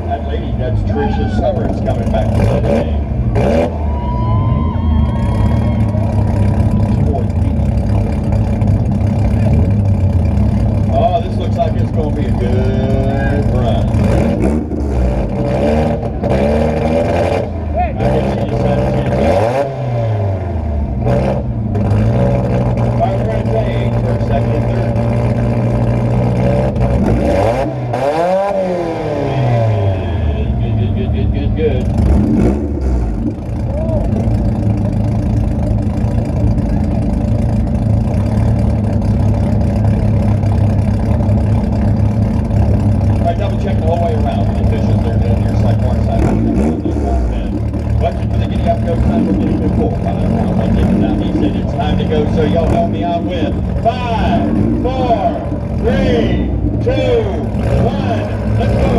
That lady, that's Tricia Summers coming back to Saturday. Oh, this looks like it's going to be a good run. I can see you said we're going to take for second and third. Good. All right, double check the whole way around. The officials there down here, side bar side. Watching for the giddy up go time. We're getting good pull. He said it's time to go, so y'all help me out with 5, 4, 3, 2, 1. Let's go.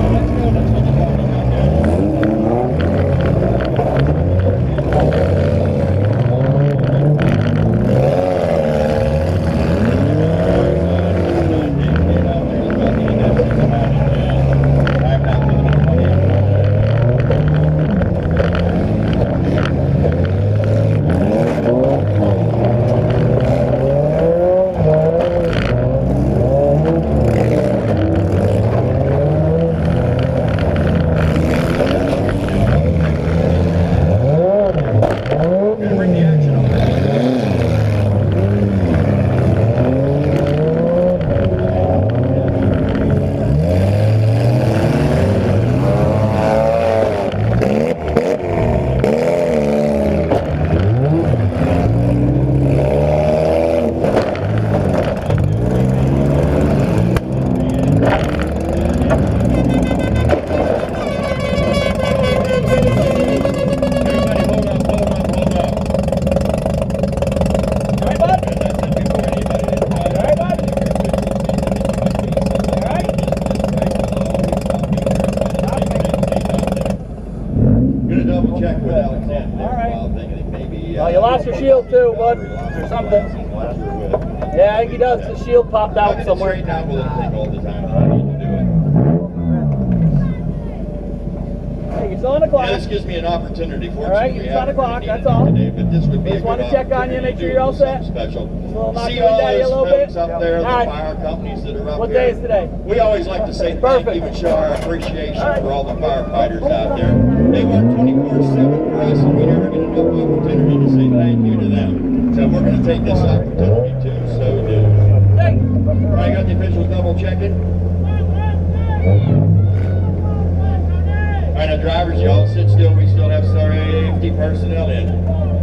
Check with Alexander. All right. Thinking maybe, you lost your shield too, bud, or something. Yeah, I think he does. The shield popped out somewhere. Down with it all the time. I need to do it. Hey, you're still on the clock. Yeah, this gives me an opportunity. All right, you're on the clock. That's all. Today, but this would be Just want to check on you, make sure you're all set. Special. See See all you a those little bit. folks up there, the All right. fire companies that are up What here. day is today? We always like to say Perfect. thank you and show our appreciation All right. for all the firefighters out there. They work 24/7 for us, and we never get enough opportunity to say thank you to them. So we're going to take this opportunity too. So do. Hey. I got the officials double checking. All right, now drivers, y'all sit still. We still have safety personnel in.